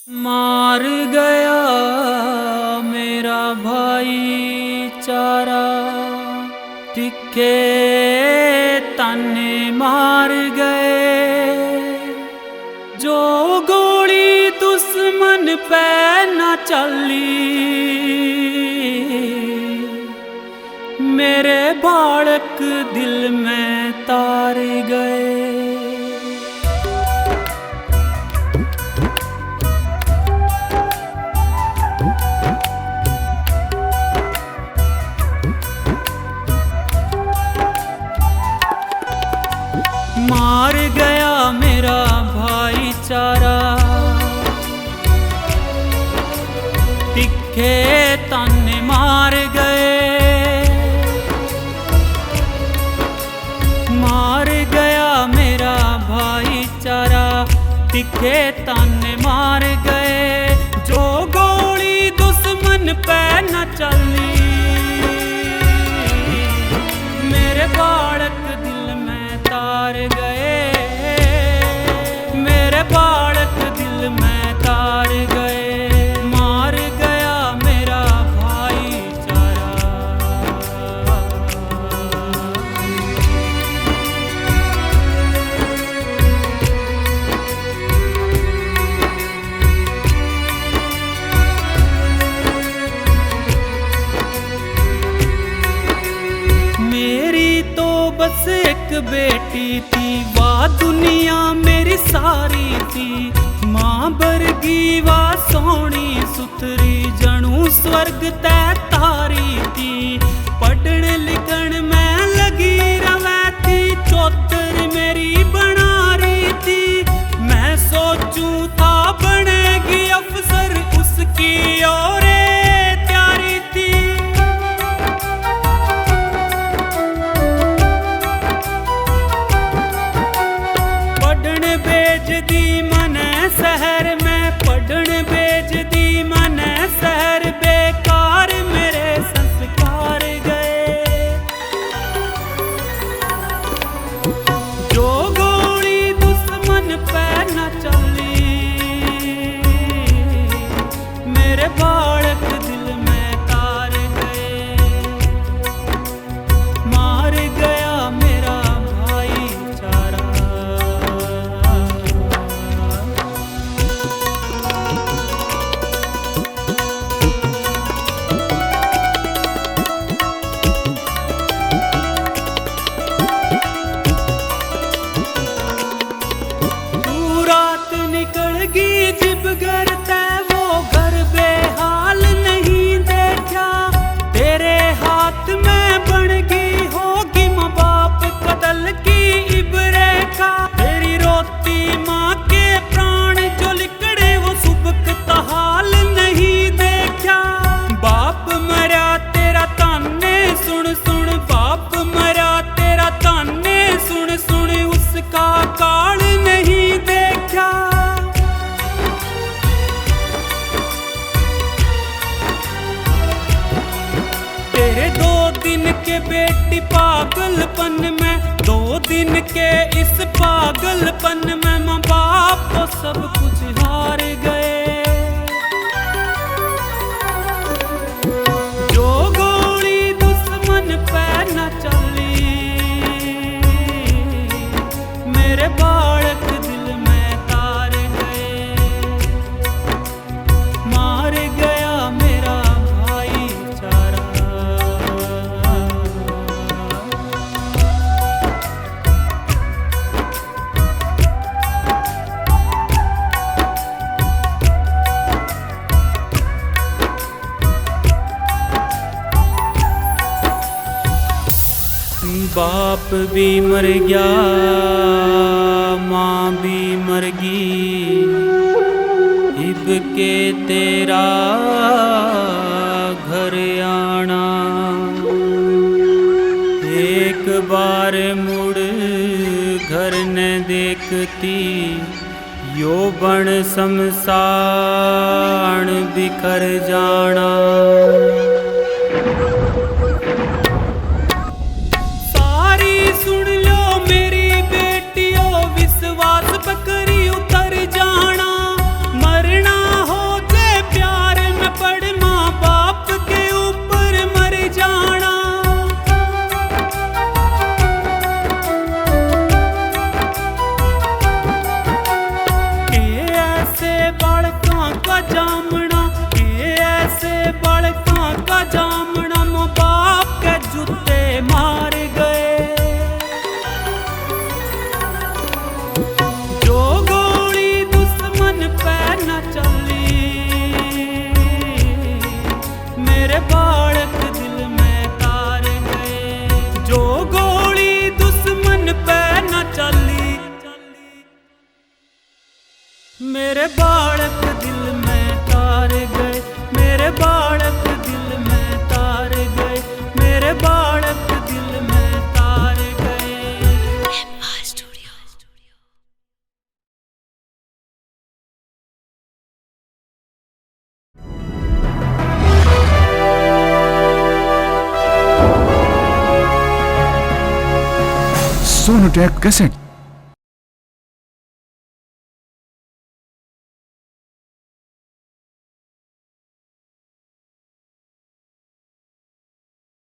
मार गया मेरा भाईचारा, तिखे ताने मार गए। जो गोली दुश्मन पे न चली, मेरे बालक दिल में तार गए। मार गया मेरा भाईचारा, तिखे ताने मार गए। मार गया मेरा भाईचारा, तिखे ताने मार गए। जो गोली दुश्मन पे न चली, मेरे बालक दिल में तार गए। मेरे बालक दिल में तार गए। मार गया मेरा भाईचारा। मेरी तो बस एक बेटी थी, वाह दुनिया मेरी सारी थी। मां बरगी वाह सोहनी सुथरी, जणू स्वर्ग तै तारी थी। पढ़न लिखण में लगी रवै थी, चौतर मेरी बना रही थी। मैं सोचूं था बनेगी अफसर, उसकी और तैयारी थी। भेज दी मन शहर में, पढ़न भेज दी मन शहर। बेकार मेरे संस्कार गए। जो गोली दुश्मन पे न चली, मेरे बालक दिल में तार गए। मार गया मेरा भाईचारा। जिब घर ते वो घर बेहाल नहीं देखा, तेरे हाथ में बन गई होगी माँ बाप कतल की इबरेखा। तेरी रोती माँ के प्राण जो लिकड़े, वो सुबक हाल नहीं देखा। बाप मरा तेरा ताने सुन सुन, बाप मरा तेरा ताने सुन सुन, उसका काल नहीं देखा। तेरे 2 दिन के बेटी पागलपन में, 2 दिन के इस पागलपन में, माँ बाप तो सब कुछ हार गए। जो गोली दुश्मन पे न चली, मेरे बालक दिल में तार गए। मार गया मेरा भाईचारा। बाप भी मर गया, माँ भी मर गई। इब के तेरा घर आना, एक बार मुड़ घर न देखती। यो बण शमशान बिखर जाना। सुन लो मेरी बेटियों, विश्वास बकरी उतर जाना। मरना मेरे बालक दिल में तार गए, मेरे बालक दिल में तार गए, मेरे बालक दिल में तार गए। MR studio. सोनोटेक कैसेट